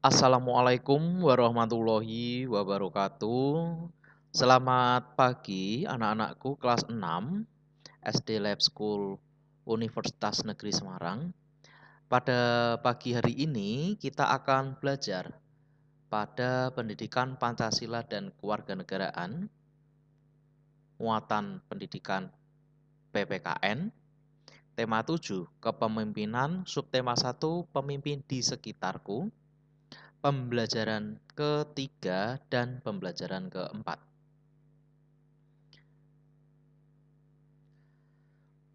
Assalamualaikum warahmatullahi wabarakatuh. Selamat pagi anak-anakku kelas 6 SD Lab School Universitas Negeri Semarang. Pada pagi hari ini kita akan belajar pada pendidikan Pancasila dan Kewarganegaraan, muatan pendidikan PPKN, tema 7 kepemimpinan, subtema 1 pemimpin di sekitarku, pembelajaran ketiga dan pembelajaran keempat.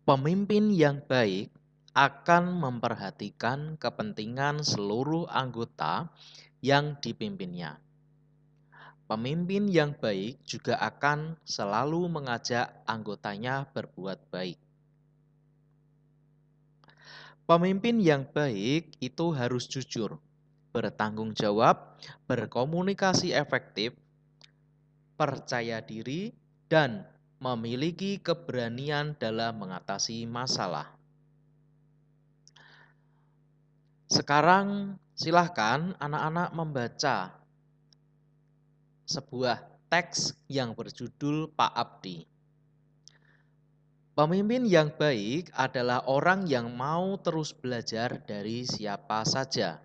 Pemimpin yang baik akan memperhatikan kepentingan seluruh anggota yang dipimpinnya. Pemimpin yang baik juga akan selalu mengajak anggotanya berbuat baik. Pemimpin yang baik itu harus jujur, bertanggung jawab, berkomunikasi efektif, percaya diri, dan memiliki keberanian dalam mengatasi masalah. Sekarang silahkan anak-anak membaca sebuah teks yang berjudul Pak Abdi. Pemimpin yang baik adalah orang yang mau terus belajar dari siapa saja.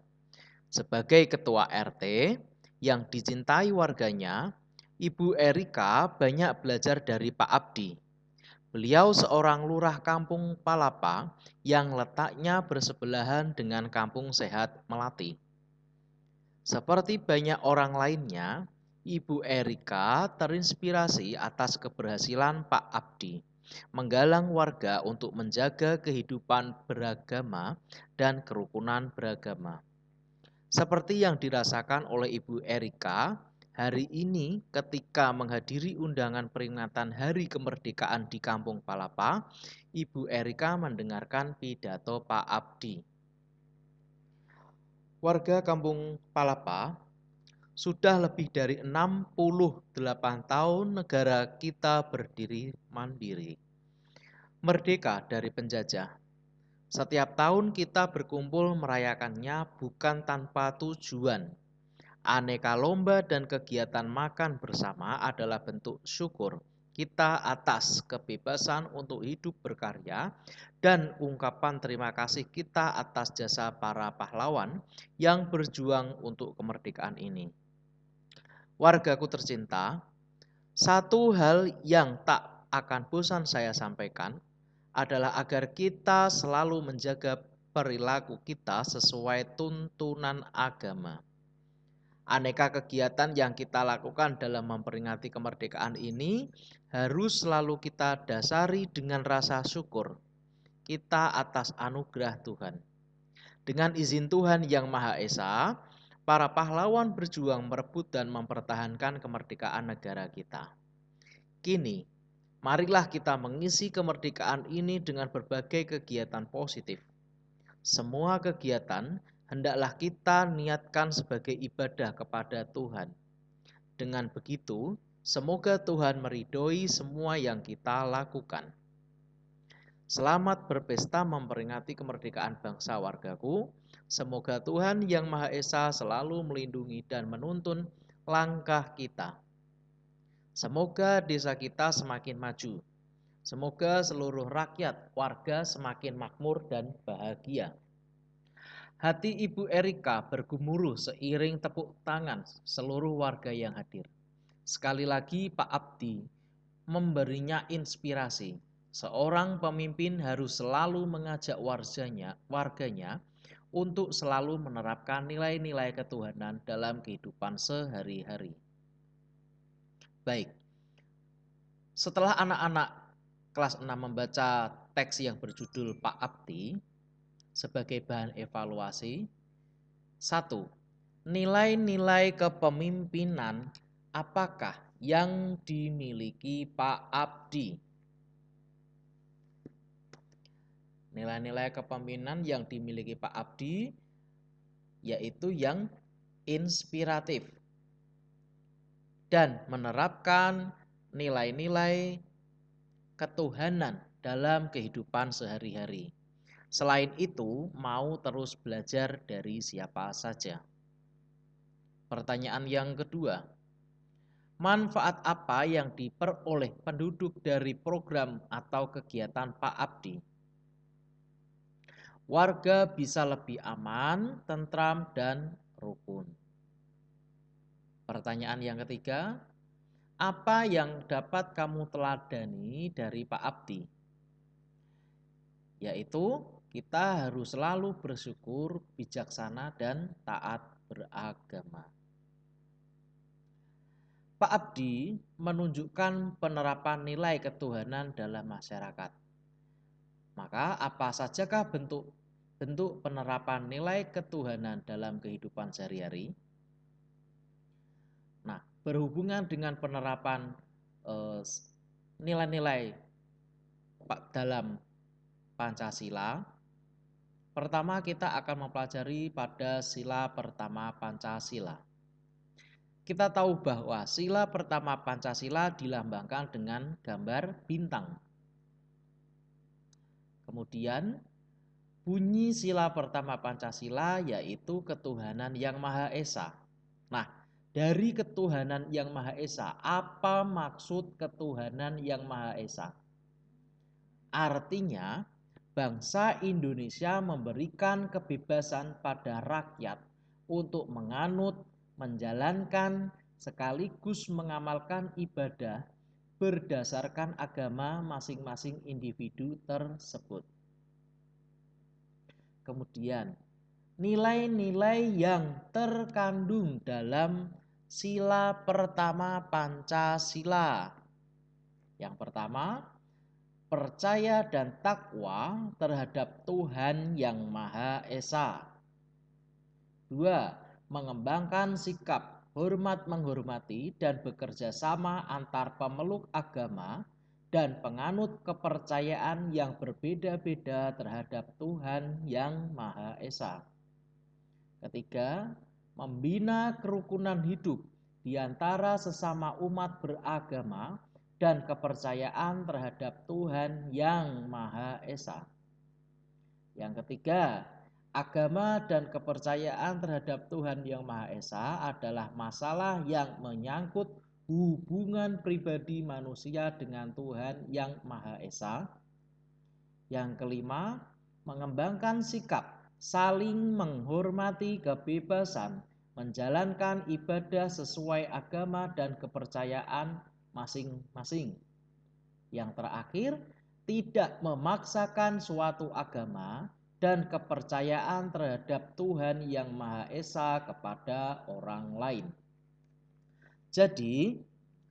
Sebagai ketua RT yang dicintai warganya, Ibu Erika banyak belajar dari Pak Abdi. Beliau seorang lurah kampung Palapa yang letaknya bersebelahan dengan kampung Sehat Melati. Seperti banyak orang lainnya, Ibu Erika terinspirasi atas keberhasilan Pak Abdi menggalang warga untuk menjaga kehidupan beragama dan kerukunan beragama. Seperti yang dirasakan oleh Ibu Erika hari ini ketika menghadiri undangan peringatan Hari Kemerdekaan di Kampung Palapa, Ibu Erika mendengarkan pidato Pak Abdi. Warga Kampung Palapa, sudah lebih dari 68 tahun negara kita berdiri mandiri, merdeka dari penjajah. Setiap tahun kita berkumpul merayakannya bukan tanpa tujuan. Aneka lomba dan kegiatan makan bersama adalah bentuk syukur kita atas kebebasan untuk hidup berkarya dan ungkapan terima kasih kita atas jasa para pahlawan yang berjuang untuk kemerdekaan ini. Wargaku tercinta, satu hal yang tak akan bosan saya sampaikan adalah agar kita selalu menjaga perilaku kita sesuai tuntunan agama. Aneka kegiatan yang kita lakukan dalam memperingati kemerdekaan ini harus selalu kita dasari dengan rasa syukur kita atas anugerah Tuhan. Dengan izin Tuhan yang Maha Esa, para pahlawan berjuang merebut dan mempertahankan kemerdekaan negara kita. Kini, marilah kita mengisi kemerdekaan ini dengan berbagai kegiatan positif. Semua kegiatan hendaklah kita niatkan sebagai ibadah kepada Tuhan. Dengan begitu, semoga Tuhan meridhoi semua yang kita lakukan. Selamat berpesta memperingati kemerdekaan bangsa wargaku. Semoga Tuhan yang Maha Esa selalu melindungi dan menuntun langkah kita. Semoga desa kita semakin maju. Semoga seluruh rakyat warga semakin makmur dan bahagia. Hati Ibu Erika bergemuruh seiring tepuk tangan seluruh warga yang hadir. Sekali lagi Pak Abdi memberinya inspirasi. Seorang pemimpin harus selalu mengajak warganya untuk selalu menerapkan nilai-nilai ketuhanan dalam kehidupan sehari-hari. Baik, setelah anak-anak kelas 6 membaca teks yang berjudul Pak Abdi sebagai bahan evaluasi, 1. Nilai-nilai kepemimpinan apakah yang dimiliki Pak Abdi? Nilai-nilai kepemimpinan yang dimiliki Pak Abdi yaitu yang inspiratif dan menerapkan nilai-nilai ketuhanan dalam kehidupan sehari-hari. Selain itu, mau terus belajar dari siapa saja. Pertanyaan yang kedua, manfaat apa yang diperoleh penduduk dari program atau kegiatan Pak Abdi? Warga bisa lebih aman, tentram, dan rukun. Pertanyaan yang ketiga, apa yang dapat kamu teladani dari Pak Abdi? Yaitu kita harus selalu bersyukur, bijaksana, dan taat beragama. Pak Abdi menunjukkan penerapan nilai ketuhanan dalam masyarakat. Maka apa sajakah bentuk penerapan nilai ketuhanan dalam kehidupan sehari-hari? Nah, berhubungan dengan penerapan nilai-nilai dalam Pancasila, pertama kita akan mempelajari pada sila pertama Pancasila. Kita tahu bahwa sila pertama Pancasila dilambangkan dengan gambar bintang. Kemudian bunyi sila pertama Pancasila yaitu ketuhanan yang Maha Esa. Nah, dari ketuhanan yang Maha Esa, apa maksud ketuhanan yang Maha Esa? Artinya, bangsa Indonesia memberikan kebebasan pada rakyat untuk menganut, menjalankan, sekaligus mengamalkan ibadah berdasarkan agama masing-masing individu tersebut. Kemudian, nilai-nilai yang terkandung dalam sila pertama Pancasila. Yang pertama, percaya dan takwa terhadap Tuhan yang Maha Esa. 2. Mengembangkan sikap hormat menghormati dan bekerja sama antar pemeluk agama dan penganut kepercayaan yang berbeda-beda terhadap Tuhan yang Maha Esa. Ketiga, membina kerukunan hidup di antara sesama umat beragama dan kepercayaan terhadap Tuhan yang Maha Esa. Yang ketiga, agama dan kepercayaan terhadap Tuhan yang Maha Esa adalah masalah yang menyangkut hubungan pribadi manusia dengan Tuhan yang Maha Esa. Yang kelima, mengembangkan sikap saling menghormati kebebasan, menjalankan ibadah sesuai agama dan kepercayaan masing-masing. Yang terakhir, tidak memaksakan suatu agama dan kepercayaan terhadap Tuhan yang Maha Esa kepada orang lain. Jadi,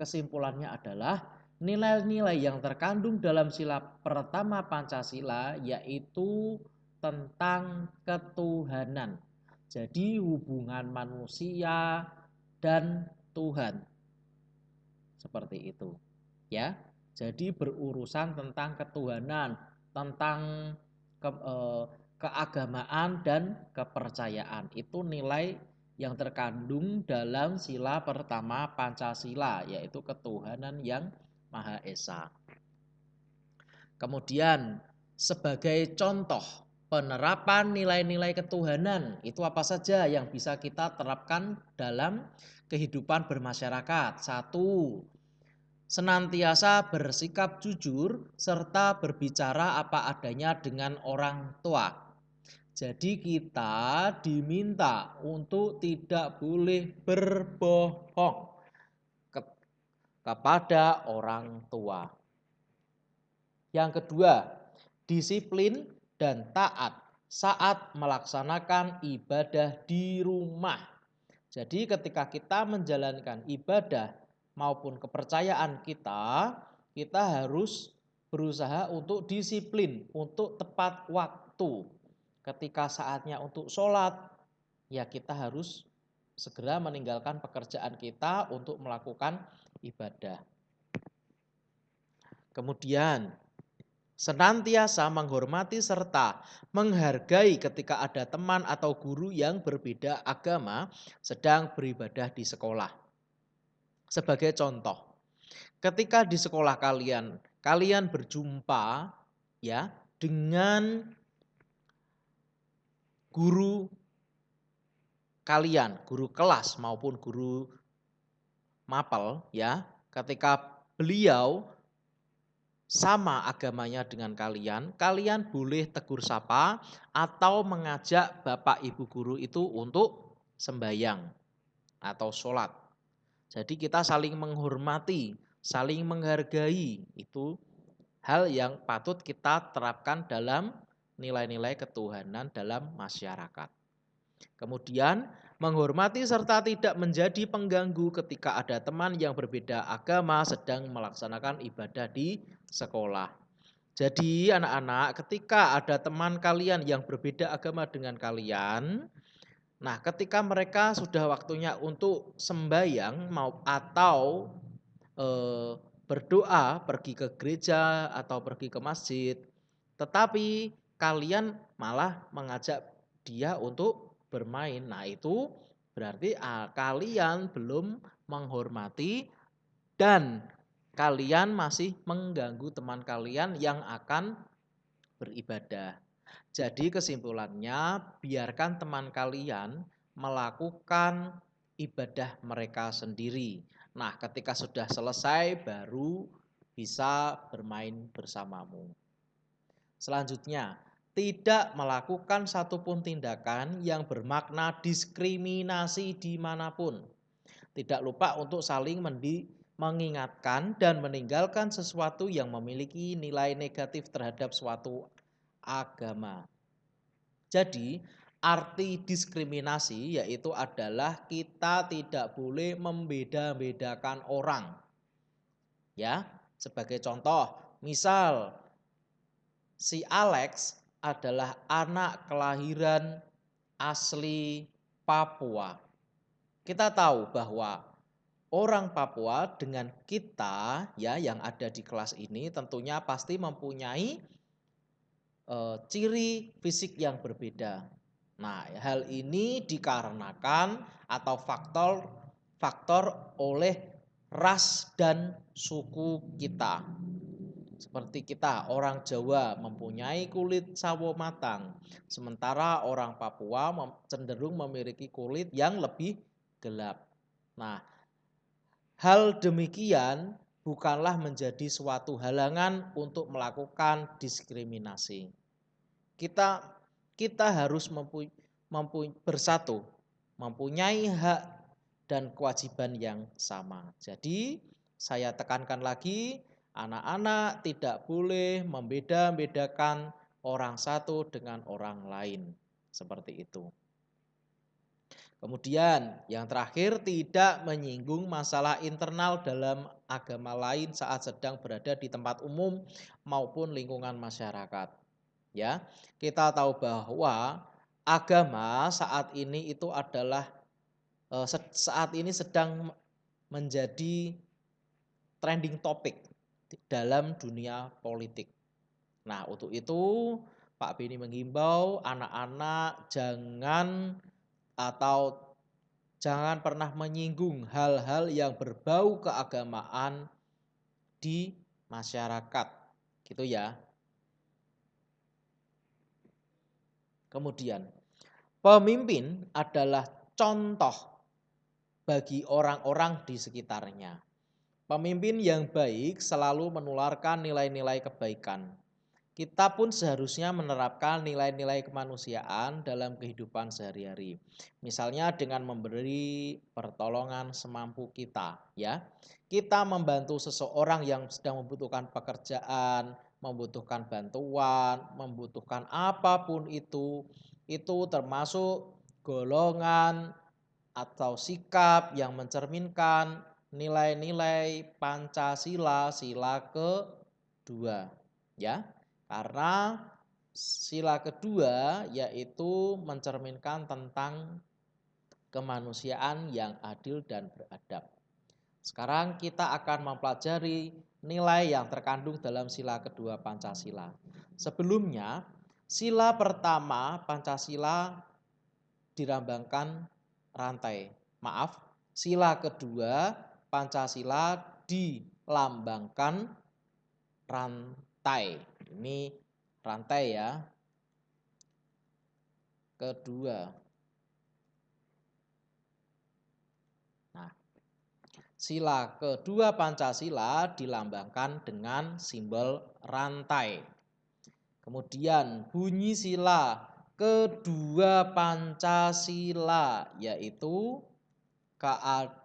kesimpulannya adalah nilai-nilai yang terkandung dalam sila pertama Pancasila yaitu tentang ketuhanan. Jadi hubungan manusia dan Tuhan. Seperti itu. Ya. Jadi berurusan tentang ketuhanan, tentang keagamaan dan kepercayaan. Itu nilai yang terkandung dalam sila pertama Pancasila, yaitu ketuhanan yang Maha Esa. Kemudian sebagai contoh penerapan nilai-nilai ketuhanan, itu apa saja yang bisa kita terapkan dalam kehidupan bermasyarakat? 1. Senantiasa bersikap jujur serta berbicara apa adanya dengan orang tua. Jadi kita diminta untuk tidak boleh berbohong kepada orang tua. Yang kedua, disiplin dan taat saat melaksanakan ibadah di rumah. Jadi ketika kita menjalankan ibadah maupun kepercayaan kita harus berusaha untuk disiplin, untuk tepat waktu. Ketika saatnya untuk sholat, ya kita harus segera meninggalkan pekerjaan kita untuk melakukan ibadah. Kemudian, senantiasa menghormati serta menghargai ketika ada teman atau guru yang berbeda agama sedang beribadah di sekolah. Sebagai contoh, ketika di sekolah kalian berjumpa ya dengan guru kalian, guru kelas maupun guru mapel ya, ketika beliau sama agamanya dengan kalian, kalian boleh tegur sapa atau mengajak Bapak Ibu guru itu untuk sembahyang atau sholat. Jadi kita saling menghormati, saling menghargai, itu hal yang patut kita terapkan dalam nilai-nilai ketuhanan dalam masyarakat. Kemudian, menghormati serta tidak menjadi pengganggu ketika ada teman yang berbeda agama sedang melaksanakan ibadah di sekolah. Jadi anak-anak, ketika ada teman kalian yang berbeda agama dengan kalian, nah ketika mereka sudah waktunya untuk sembahyang mau atau eh, berdoa, pergi ke gereja atau pergi ke masjid, tetapi kalian malah mengajak dia untuk bermain. Nah, itu berarti kalian belum menghormati dan kalian masih mengganggu teman kalian yang akan beribadah. Jadi kesimpulannya, biarkan teman kalian melakukan ibadah mereka sendiri. Nah, ketika sudah selesai baru bisa bermain bersamamu. Selanjutnya, tidak melakukan satupun tindakan yang bermakna diskriminasi dimanapun. Tidak lupa untuk saling mengingatkan dan meninggalkan sesuatu yang memiliki nilai negatif terhadap suatu agama. Jadi, arti diskriminasi yaitu adalah kita tidak boleh membeda-bedakan orang. Ya, sebagai contoh, misal si Alex adalah anak kelahiran asli Papua. Kita tahu bahwa orang Papua dengan kita ya yang ada di kelas ini tentunya pasti mempunyai ciri fisik yang berbeda. Nah, hal ini dikarenakan atau faktor oleh ras dan suku kita. Seperti kita, orang Jawa mempunyai kulit sawo matang, sementara orang Papua cenderung memiliki kulit yang lebih gelap. Nah, hal demikian bukanlah menjadi suatu halangan untuk melakukan diskriminasi. Kita harus bersatu, mempunyai hak dan kewajiban yang sama. Jadi, saya tekankan lagi, anak-anak tidak boleh membeda-bedakan orang satu dengan orang lain. Seperti itu. Kemudian yang terakhir, tidak menyinggung masalah internal dalam agama lain saat sedang berada di tempat umum maupun lingkungan masyarakat. Ya, kita tahu bahwa agama saat ini itu adalah saat ini sedang menjadi trending topik dalam dunia politik. Nah, untuk itu Pak Beni menghimbau anak-anak jangan pernah menyinggung hal-hal yang berbau keagamaan di masyarakat. Gitu ya. Kemudian, pemimpin adalah contoh bagi orang-orang di sekitarnya. Pemimpin yang baik selalu menularkan nilai-nilai kebaikan. Kita pun seharusnya menerapkan nilai-nilai kemanusiaan dalam kehidupan sehari-hari. Misalnya dengan memberi pertolongan semampu kita, ya. Kita membantu seseorang yang sedang membutuhkan pekerjaan, membutuhkan bantuan, membutuhkan apapun itu termasuk golongan atau sikap yang mencerminkan nilai-nilai Pancasila sila kedua, ya. Karena sila kedua yaitu mencerminkan tentang kemanusiaan yang adil dan beradab. Sekarang kita akan mempelajari nilai yang terkandung dalam sila kedua Pancasila. Sebelumnya, sila pertama Pancasila dilambangkan rantai. Maaf, sila kedua Pancasila dilambangkan rantai. Ini rantai ya. Kedua. Sila kedua Pancasila dilambangkan dengan simbol rantai. Kemudian bunyi sila kedua Pancasila yaitu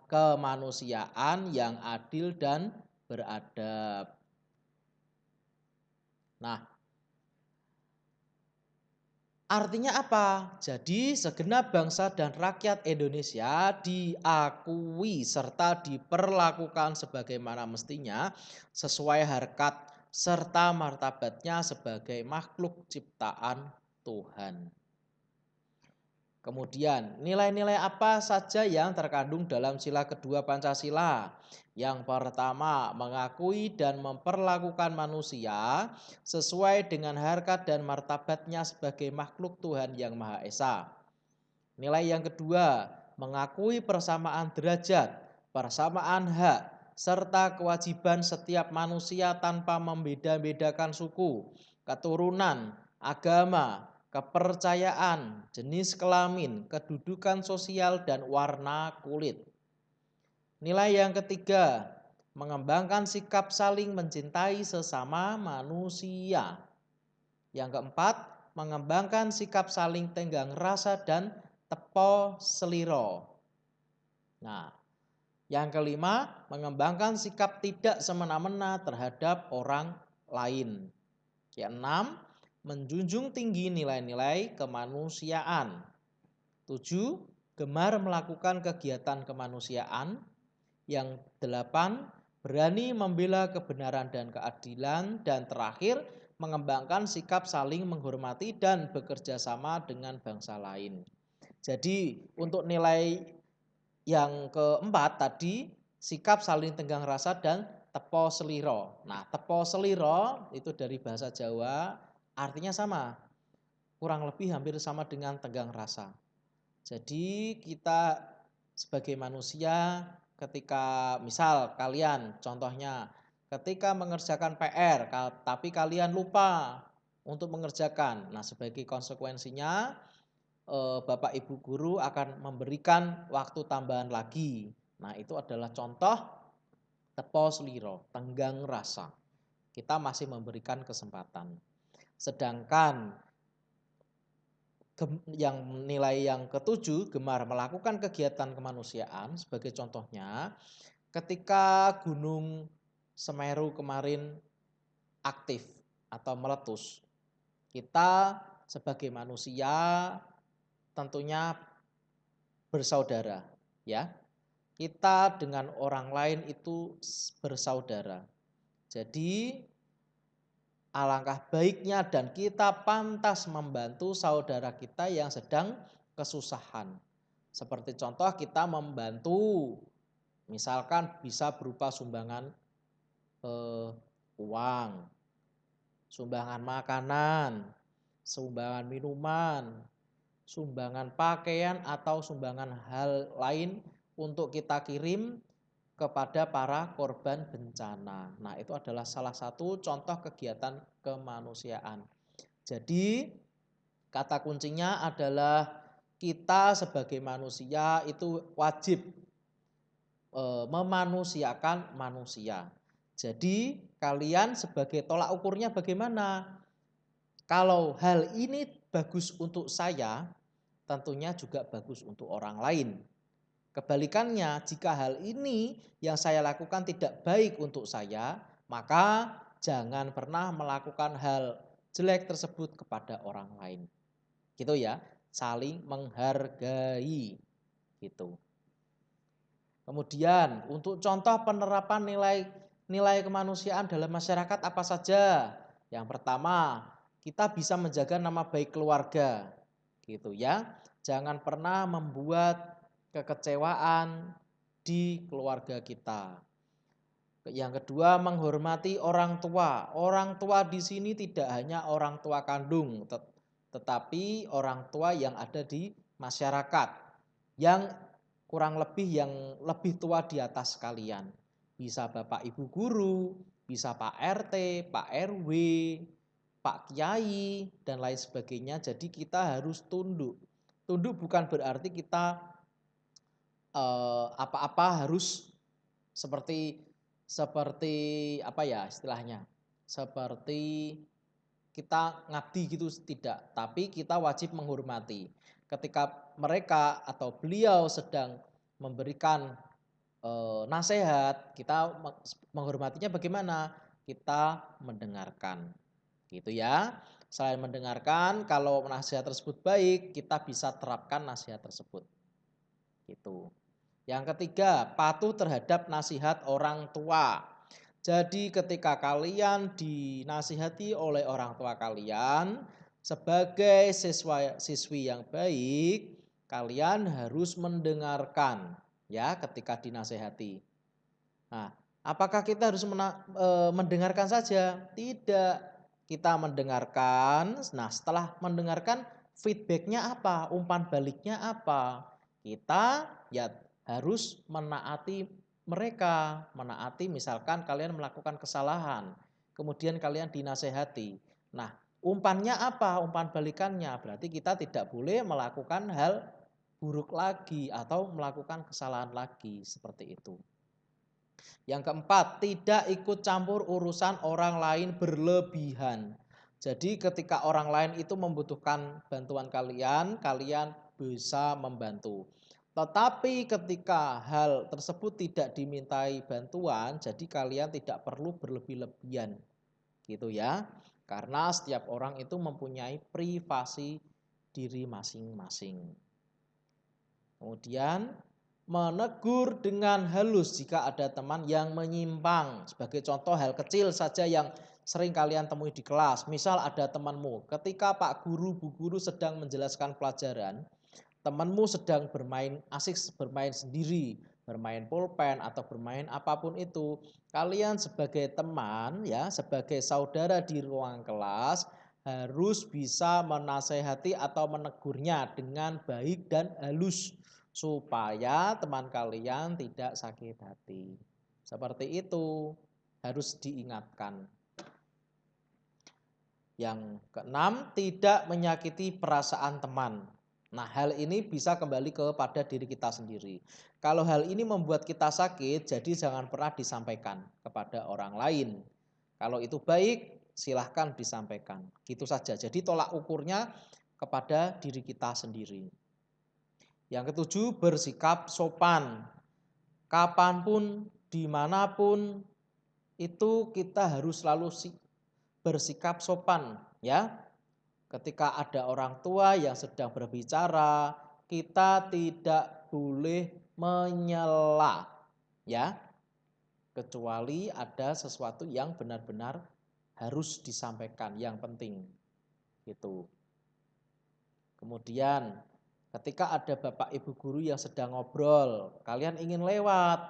kemanusiaan yang adil dan beradab. Nah, artinya apa? Jadi segenap bangsa dan rakyat Indonesia diakui serta diperlakukan sebagaimana mestinya sesuai harkat serta martabatnya sebagai makhluk ciptaan Tuhan. Kemudian nilai-nilai apa saja yang terkandung dalam sila kedua Pancasila? Yang pertama, mengakui dan memperlakukan manusia sesuai dengan harkat dan martabatnya sebagai makhluk Tuhan yang Maha Esa. Nilai yang kedua, mengakui persamaan derajat, persamaan hak, serta kewajiban setiap manusia tanpa membeda-bedakan suku, keturunan, agama, kepercayaan, jenis kelamin, kedudukan sosial, dan warna kulit. Nilai yang ketiga, mengembangkan sikap saling mencintai sesama manusia. Yang keempat, mengembangkan sikap saling tenggang rasa dan tepo seliro. Nah, yang kelima, mengembangkan sikap tidak semena-mena terhadap orang lain. Yang enam, menjunjung tinggi nilai-nilai kemanusiaan. 7. Gemar melakukan kegiatan kemanusiaan. Yang 8. Berani membela kebenaran dan keadilan. Dan terakhir, mengembangkan sikap saling menghormati dan bekerja sama dengan bangsa lain. Jadi untuk nilai yang keempat tadi, sikap saling tenggang rasa dan tepo seliro. Nah, tepo seliro itu dari bahasa Jawa artinya sama, kurang lebih hampir sama dengan tenggang rasa. Jadi kita sebagai manusia ketika misal kalian contohnya ketika mengerjakan PR tapi kalian lupa untuk mengerjakan. Nah, sebagai konsekuensinya Bapak Ibu guru akan memberikan waktu tambahan lagi. Nah, itu adalah contoh tepo seliro, tenggang rasa. Kita masih memberikan kesempatan. Sedangkan yang nilai yang ketujuh, gemar melakukan kegiatan kemanusiaan sebagai contohnya ketika Gunung Semeru kemarin aktif atau meletus, kita sebagai manusia tentunya bersaudara, ya. Kita dengan orang lain itu bersaudara. Jadi alangkah baiknya dan kita pantas membantu saudara kita yang sedang kesusahan. Seperti contoh kita membantu, misalkan bisa berupa sumbangan uang, sumbangan makanan, sumbangan minuman, sumbangan pakaian atau sumbangan hal lain untuk kita kirim kepada para korban bencana. Nah, itu adalah salah satu contoh kegiatan kemanusiaan. Jadi, kata kuncinya adalah kita sebagai manusia itu wajib memanusiakan manusia. Jadi, kalian sebagai tolak ukurnya bagaimana? Kalau hal ini bagus untuk saya, tentunya juga bagus untuk orang lain. Kebalikannya, jika hal ini yang saya lakukan tidak baik untuk saya, maka jangan pernah melakukan hal jelek tersebut kepada orang lain. Gitu ya, saling menghargai gitu. Kemudian untuk contoh penerapan nilai kemanusiaan dalam masyarakat apa saja? Yang pertama, kita bisa menjaga nama baik keluarga. Gitu ya. Jangan pernah membuat kekecewaan di keluarga kita. Yang kedua, menghormati orang tua. Orang tua di sini tidak hanya orang tua kandung, tetapi orang tua yang ada di masyarakat yang kurang lebih yang lebih tua di atas kalian. Bisa Bapak Ibu guru, bisa Pak RT, Pak RW, Pak Kiai, dan lain sebagainya. Jadi kita harus tunduk. Tunduk bukan berarti kita apa-apa harus Seperti seperti apa ya istilahnya? Seperti kita ngabdi gitu tidak, tapi kita wajib menghormati. Ketika mereka atau beliau sedang memberikan nasihat, kita menghormatinya bagaimana? Kita mendengarkan. Gitu ya. Selain mendengarkan, kalau nasihat tersebut baik, kita bisa terapkan nasihat tersebut. Gitu. Yang ketiga, patuh terhadap nasihat orang tua. Jadi ketika kalian dinasihati oleh orang tua kalian sebagai siswi yang baik, kalian harus mendengarkan ya ketika dinasihati. Nah, apakah kita harus mendengarkan saja? Tidak. Kita mendengarkan. Nah, setelah mendengarkan feedbacknya apa? Umpan baliknya apa? Kita ya harus menaati mereka. Menaati misalkan kalian melakukan kesalahan. Kemudian kalian dinasehati. Nah, umpannya apa? Umpan balikannya. Berarti kita tidak boleh melakukan hal buruk lagi atau melakukan kesalahan lagi. Seperti itu. Yang keempat, tidak ikut campur urusan orang lain berlebihan. Jadi ketika orang lain itu membutuhkan bantuan kalian, kalian bisa membantu. Tetapi ketika hal tersebut tidak dimintai bantuan, jadi kalian tidak perlu berlebih-lebihan. Gitu ya. Karena setiap orang itu mempunyai privasi diri masing-masing. Kemudian menegur dengan halus jika ada teman yang menyimpang. Sebagai contoh hal kecil saja yang sering kalian temui di kelas. Misal ada temanmu, ketika Pak Guru, Bu Guru sedang menjelaskan pelajaran, temanmu sedang asik bermain sendiri, bermain pulpen atau bermain apapun itu. Kalian sebagai teman ya, sebagai saudara di ruang kelas harus bisa menasehati atau menegurnya dengan baik dan halus supaya teman kalian tidak sakit hati. Seperti itu harus diingatkan. Yang keenam, tidak menyakiti perasaan teman. Nah, hal ini bisa kembali kepada diri kita sendiri. Kalau hal ini membuat kita sakit, jadi jangan pernah disampaikan kepada orang lain. Kalau itu baik, silahkan disampaikan. Gitu saja. Jadi tolak ukurnya kepada diri kita sendiri. Yang ketujuh, bersikap sopan. Kapanpun, dimanapun, itu kita harus selalu bersikap sopan ya. Ketika ada orang tua yang sedang berbicara, kita tidak boleh menyela ya. Kecuali ada sesuatu yang benar-benar harus disampaikan, yang penting. Gitu. Kemudian ketika ada bapak ibu guru yang sedang ngobrol, kalian ingin lewat.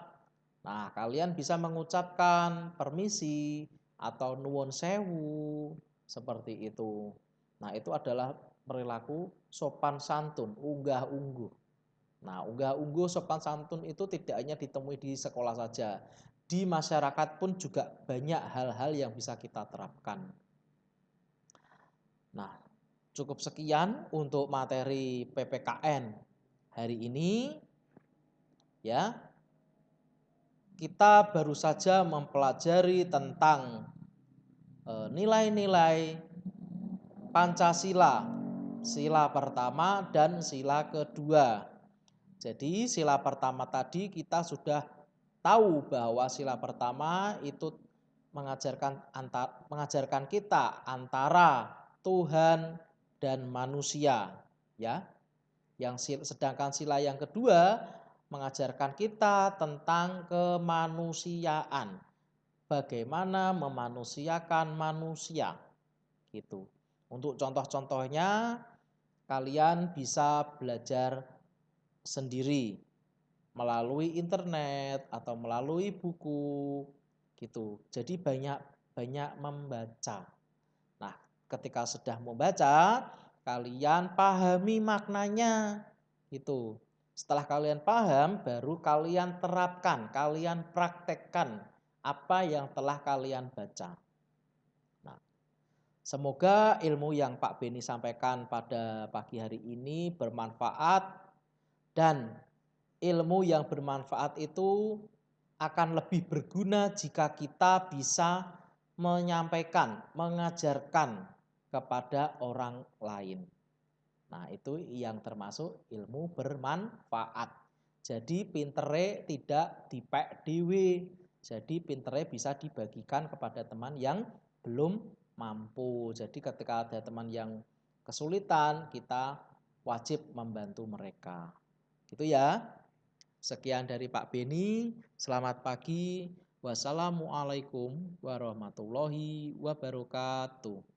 Nah, kalian bisa mengucapkan permisi atau nuwun sewu seperti itu. Nah, itu adalah perilaku sopan santun, unggah-ungguh. Nah, unggah-ungguh sopan santun itu tidak hanya ditemui di sekolah saja. Di masyarakat pun juga banyak hal-hal yang bisa kita terapkan. Nah, cukup sekian untuk materi PPKN hari ini. Ya, kita baru saja mempelajari tentang nilai-nilai Pancasila, sila pertama dan sila kedua. Jadi sila pertama tadi kita sudah tahu bahwa sila pertama itu mengajarkan kita antara Tuhan dan manusia, ya. Sedangkan sila yang kedua mengajarkan kita tentang kemanusiaan. Bagaimana memanusiakan manusia, gitu. Untuk contoh-contohnya kalian bisa belajar sendiri melalui internet atau melalui buku gitu. Jadi banyak membaca. Nah, ketika sudah membaca, kalian pahami maknanya gitu. Setelah kalian paham, baru kalian terapkan, kalian praktekkan apa yang telah kalian baca. Nah, semoga ilmu yang Pak Beni sampaikan pada pagi hari ini bermanfaat, dan ilmu yang bermanfaat itu akan lebih berguna jika kita bisa menyampaikan, mengajarkan kepada orang lain. Nah, itu yang termasuk ilmu bermanfaat. Jadi pintere tidak dipek dewe. Jadi pintere bisa dibagikan kepada teman yang belum mampu. Jadi ketika ada teman yang kesulitan, kita wajib membantu mereka. Gitu ya. Sekian dari Pak Beni. Selamat pagi. Wassalamualaikum warahmatullahi wabarakatuh.